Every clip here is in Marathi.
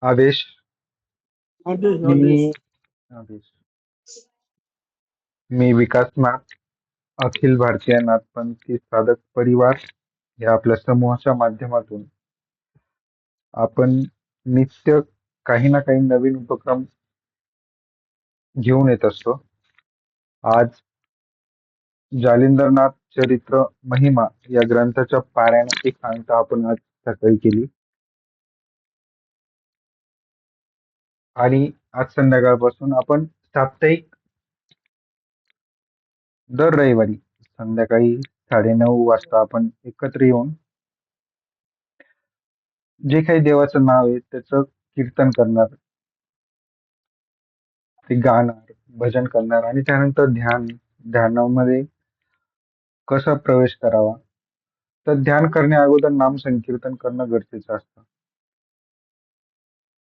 आदेश. आदेश मी आदेश आदेश मी विकास नाथ, अखिल भारतीय नाथपंथी साधक परिवार या आपल्या समूहाच्या माध्यमातून आपण नित्य काही ना काही नवीन उपक्रम घेऊन येत असतो. आज जालिंदरनाथ चरित्र महिमा या ग्रंथाच्या पारायणाची सांगता आपण आज सकाळी केली आणि आज संध्याकाळपासून आपण साप्ताहिक दर रविवारी संध्याकाळी 9:30 वाजता आपण एकत्र येऊन जे काही देवाचं नाव आहे त्याचं कीर्तन करणार, ते गाणार, भजन करणार आणि त्यानंतर ध्यानामध्ये कसा प्रवेश करावा. तर ध्यान करण्या अगोदर नाम संकीर्तन करणं गरजेचं असतं.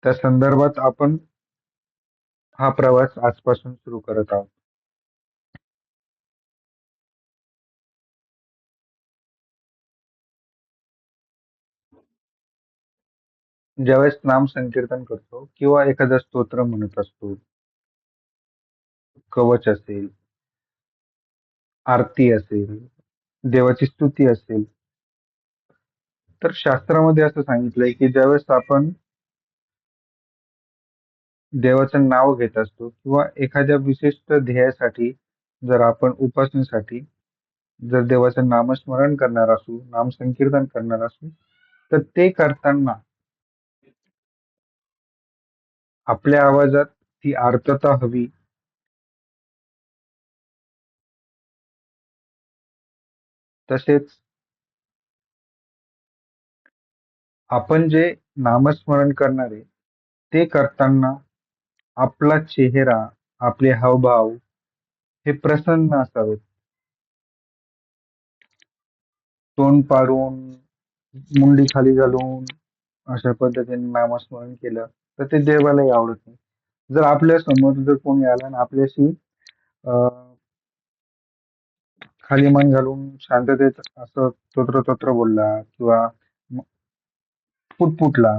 त्या संदर्भात आपण हा प्रवास आजपासून सुरू करत आहोत. ज्यावेळेस नाम संकीर्तन करतो किंवा एखादं स्तोत्र म्हणत असतो, कवच असेल, आरती असेल, देवाची स्तुती असेल, तर शास्त्रामध्ये असं सांगितलंय की ज्यावेळेस आपण देवाचं नाव घेत असतो किंवा एखाद्या विशिष्ट ध्येयासाठी जर आपण उपासनेसाठी जर देवाचं नामस्मरण करणार असू, नाम संकीर्तन करणार असू, तर ते करताना आपल्या आवाजात ती आर्तता हवी. तसेच आपण जे नामस्मरण करणार आहे ते करताना आपला चेहरा, आपले हावभाव हे प्रसन्न असावेत. तोंड पाडून, मुंडी खाली घालून अशा पद्धतीने नामस्मरण केलं तर ते देवालाही आवडत नाही. जर आपल्या समोर जर कोणी आला आणि आपल्याशी खाली मान घालून शांततेत असं तोत्र बोलला किंवा पुटपुटला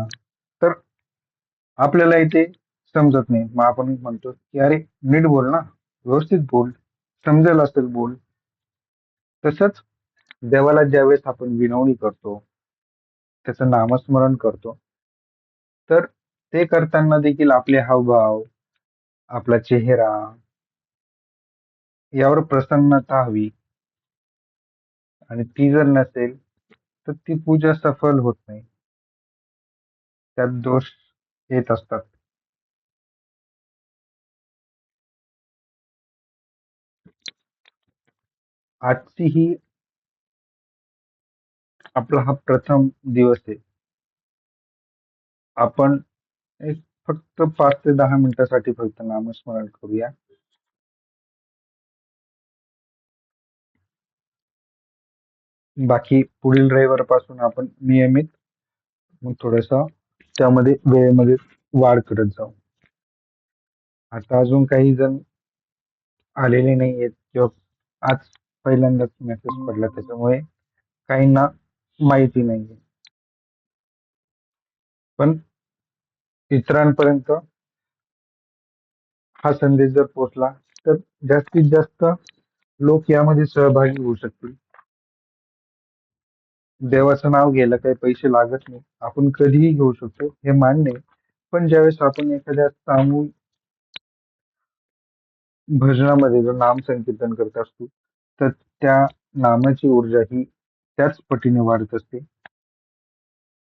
तर आपल्यालाही ते समजत नाही. मग आपण म्हणतो की अरे नीट बोल ना, व्यवस्थित बोल, समजेल असेल बोल. तसंच देवाला ज्यावेळेस आपण विनवणी करतो, त्याचं नामस्मरण करतो, तर ते करताना देखील आपले हावभाव, आपला चेहरा यावर प्रसन्नता हवी आणि ती जर नसेल तर ती पूजा सफल होत नाही. त्यात दोष येत असतात. आजची ही आपला हा प्रथम दिवस आहे. आपण एक फक्त 5 ते 10 मिनिटासाठी फक्त नामस्मरण करूया. बाकी पुढील रविवारपासून आपण नियमित मग थोडंसं त्यामध्ये वेळेमध्ये वाढ करत जाऊ. आता अजून काही जण आलेले नाहीयेत किंवा आज पहिल्यांदाच मेसेज पडला त्याच्यामुळे काहींना माहिती नाहीये. पण इतरांपर्यंत हा संदेश जर पोहोचला तर जास्तीत जास्त लोक यामध्ये सहभागी होऊ शकतील. देवाचं नाव घ्यायला काही पैसे लागत नाही. आपण कधीही घेऊ शकतो हे मान्य आहे. पण ज्यावेळेस आपण एखाद्या सामूहिक भजनामध्ये जर नाम संकीर्तन करत असतो तर त्या नामाची ऊर्जा ही त्याच पटीने वाढत असते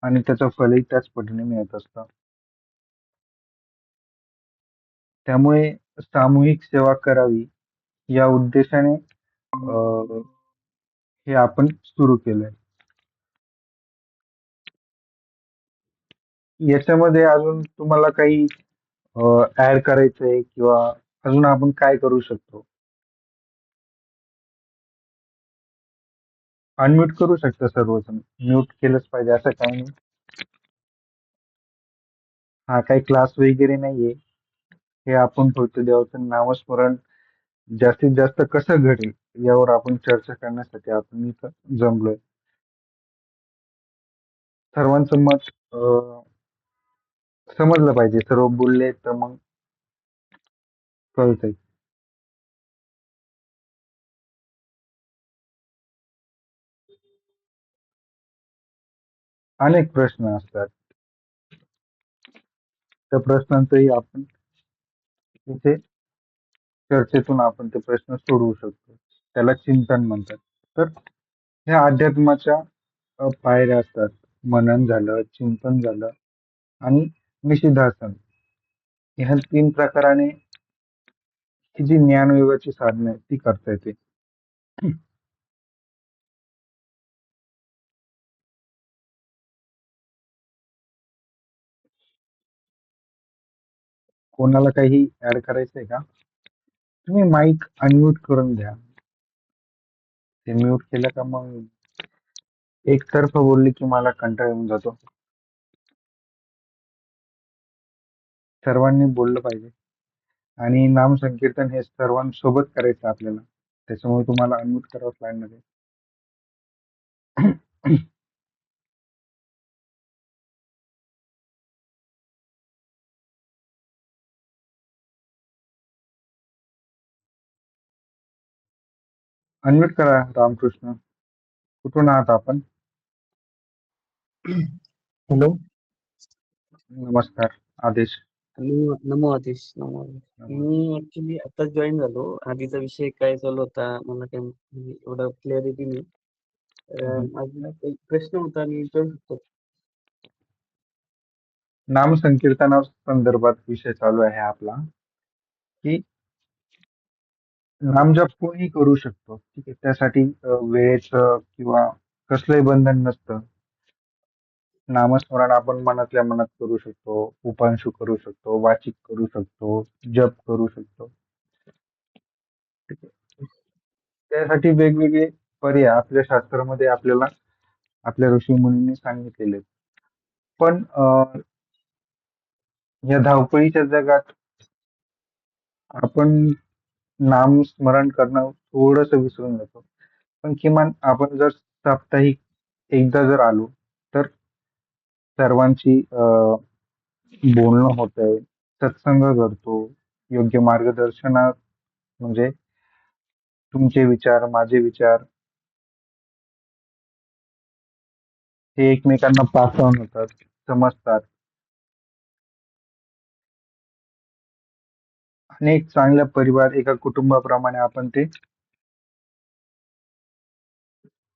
आणि त्याचं फलही त्याच पटीने मिळत असतं. त्यामुळे सामूहिक सेवा करावी या उद्देशाने हे आपण सुरू केलंय. याच्यामध्ये अजून तुम्हाला काही ऍड करायचंय किंवा अजून आपण काय करू शकतो? अनम्यूट करू शकता सर्वजण. म्यूट केलंच पाहिजे असं काही नाही. हा काही क्लास वगैरे नाहीये. हे आपण फक्त देवाचं नामस्मरण जास्तीत जास्त कसं घडेल यावर आपण चर्चा करण्यासाठी आपण इथं जमलोय. सर्वांचं मत समजलं पाहिजे. सर्व बोलले तर मग कळतंय. अनेक प्रश्न असतात. त्या प्रश्नांचंही आपण इथे चर्चेतून आपण ते प्रश्न सोडवू शकतो. त्याला चिंतन म्हणतात. तर ह्या अध्यात्माच्या पायऱ्या असतात. मनन झालं, चिंतन झालं आणि निषिद्धासन. ह्या 3 प्रकाराने ही जी ज्ञानयोगाची साधनं आहेत ती करता येते. कोणाला काही ऍड करायचंय का? तुम्ही माईक अनम्यूट करून द्या. ते म्यूट केलं का मग एकतर्फ बोलले की मला कंटाळा येऊन जातो. सर्वांनी बोललं पाहिजे आणि नामसंकीर्तन हे सर्वांसोबत करायचं आपल्याला. त्याच्यामुळे तुम्हाला अनम्यूट करावंच लागणार आहे. अनम्यूट करा रामकृष्ण. कुठून आहात आपण? हॅलो. नमस्कार. आदेश. नमो नमो आदेश. नमो आदेश. नमस्कार. मी ऍक्च्युली आता जॉईन झालो. आधीचा विषय काय चालू होता मला काही म्हणजे एवढं क्लॅरिटी नाही. हम्म. माझा एक प्रश्न होता मी विचारू शकतो? नामसंकीर्तना संदर्भात विषय चालू आहे आपला की नामजप कोणी करू शकतो. ठीक आहे. त्यासाठी वेळेचं किंवा कसलंही बंधन नसतं. नामस्मरण आपण मनातल्या मनात करू शकतो, उपांशू करू शकतो, वाचिक करू शकतो, जप करू शकतो. ठीक आहे. त्यासाठी वेगवेगळे पर्याय आपल्या शास्त्रामध्ये आपल्याला आपल्या ऋषीमुनींनी सांगितलेले आहेत. पण या धावपळीच्या जगात आपण नामस्मरण करणं थोडंसं विसरून जातो. पण किमान आपण जर साप्ताहिक एकदा जर आलो तर सर्वांची बोलणं होतंय, सत्संग करतो, योग्य मार्गदर्शनात म्हणजे तुमचे विचार, माझे विचार हे एकमेकांना पास ऑन होतात, समजतात आणि एक चांगला परिवार, एका कुटुंबाप्रमाणे आपण ते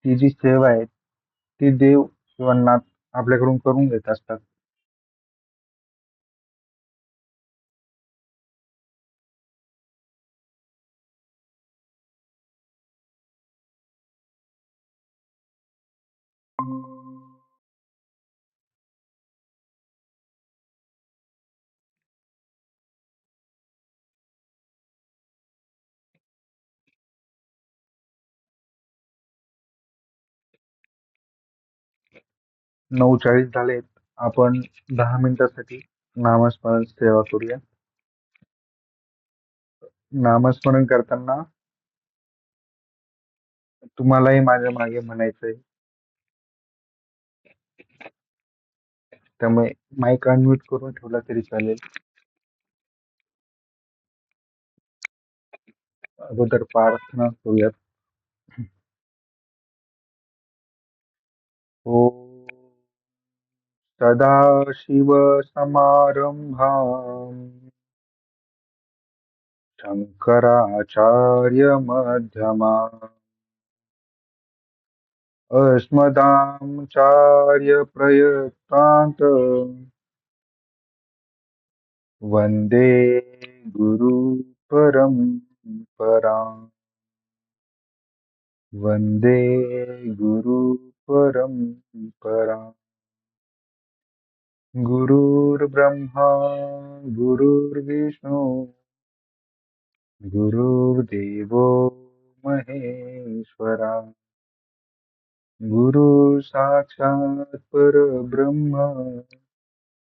ती जी सेवा आहे, ती देव किंवा नाथ आपल्याकडून करून घेत असतात. 9:40 झालेत. आपण 10 मिनिटासाठी नामस्मरण सेवा करूया. नामस्मरण करताना तुम्हालाही माझ्या मागे म्हणायचंय. त्यामुळे माईक अनम्यूट करून ठेवला तरी चालेल. अगोदर प्रार्थना करूयात. ओम सदाशिवसमारंभाम् शङ्कराचार्यमध्यमाम् अस्मदाचार्यप्रयतान्त वन्दे गुरुपरम्पराम्. वन्दे गुरुपरम्पराम्. गुरुर्ब्रह्मा गुरुर्विष्णू गुरुर्देवो महेश्वरा. गुरु साक्षात् परब्रह्म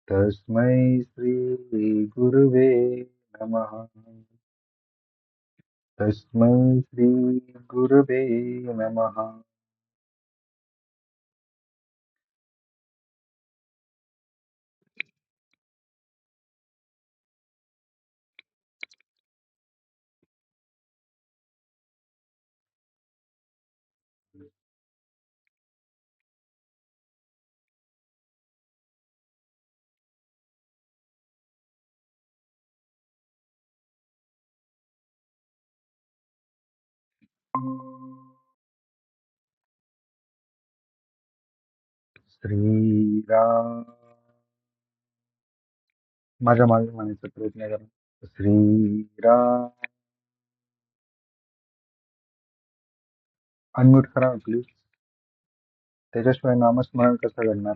तस्मै श्री गुरुवे नमः. तस्मै श्री गुरुवे नमः. श्रीराम. माझ्या मागे म्हणायचा प्रयत्न करा. श्रीराम. अनम्यूट करा प्लीज. त्याच्याशिवाय नामस्मरण कसं घडणार?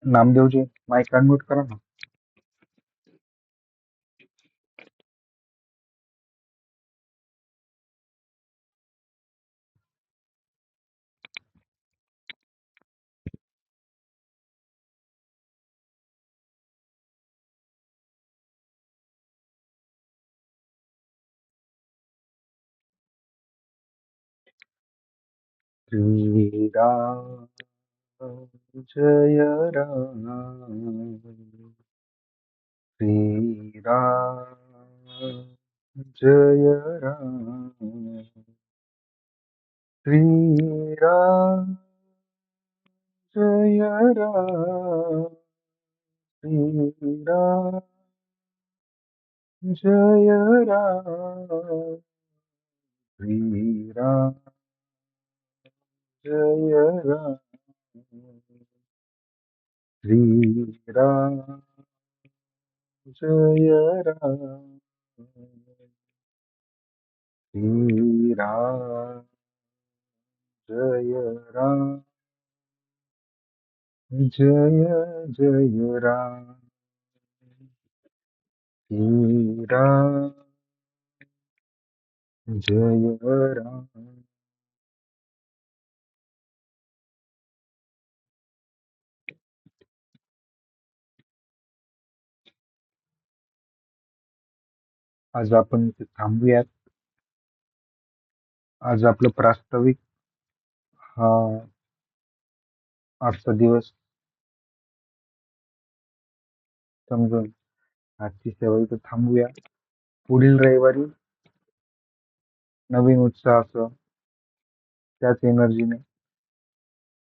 नामदेवजी माईक अनम्यूट करा ना. श्रीराम जय राम. श्रीराम जय राम. श्रीराम जय राम. श्रीराम जय राम. श्रीराम जय राम. श्रीराम जय राम. श्रीराम जय राम. जय जय राम. श्रीराम जय राम. आज आपण इथे थांबूयात. आज आपलं प्रास्ताविक हा आजचा दिवस समजून आजची सेवा इथे थांबूया. पुढील रविवारी नवीन उत्साहासह त्याच एनर्जीने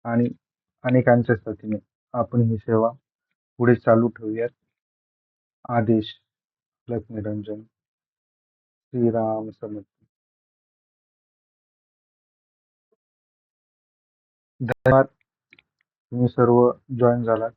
आणि अनेकांच्या साथीने आपण ही सेवा पुढे चालू ठेवूयात. आदेश लक्ष्मीरंजन. श्रीराम समर्थ. धन्यवाद. तुम्ही सर्व जॉईन झालात.